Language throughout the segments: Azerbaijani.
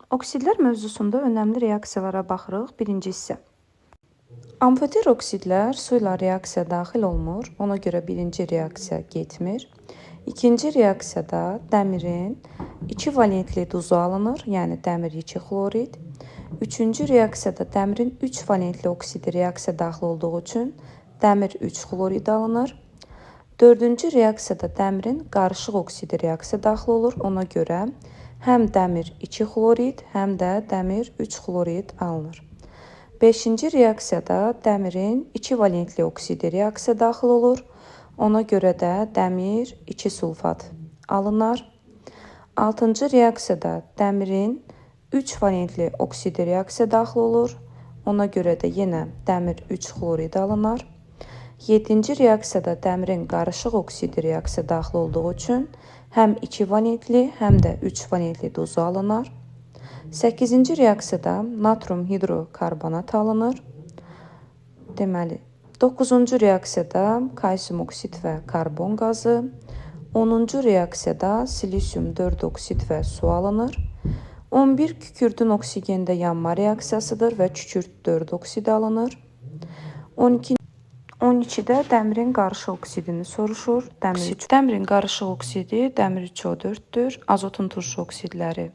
Oksidlər mövzusunda önəmli reaksiyalara baxırıq. Birinci hissə. Amfoter oksidlər su ilə reaksiya daxil olmur. Ona görə birinci reaksiya getmir. İkinci reaksiyada dəmirin 2 valentli duzu alınır, yəni dəmir 2 xlorid. Üçüncü reaksiyada dəmirin 3 valentli oksidi reaksiya daxil olduğu üçün dəmir 3 xlorid alınır. Dördüncü reaksiyada dəmirin qarışıq oksidi reaksiya daxil olur. Ona görə həm dəmir 2 xlorid, həm də dəmir 3 xlorid alınır. Beşinci reaksiyada dəmirin 2 valentli oksidi reaksiya daxil olur. Ona görə də dəmir 2 sulfat alınır. Altıncı reaksiyada dəmirin 3 valentli oksidi reaksiya daxil olur. Ona görə də yenə dəmir 3 xlorid alınır. Yedinci reaksiyada dəmirin qarışıq oksidi reaksiya daxil olduğu üçün həm 2 valentli, həm də 3 valentli duzu alınır. 8-ci reaksiyada natrum hidrokarbonat alınır. Deməli, 9-cu reaksiyada kalsium oksid və karbon qazı, 10-cu reaksiyada silisium 4 oksid və su alınır. 11 kükürdün oksigində yanma reaksiyasıdır və kükürt 4 oksidi alınır. 12-də dəmirin qarışıq oksidini soruşur. Dəmirin qarışıq oksidi dəmir 3O4-dür. Azotun turşu oksidləri.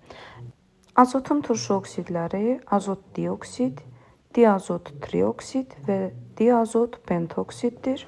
Azotun turşu oksidləri azot dioksid, diazot trioksid və diazot pentoksiddir.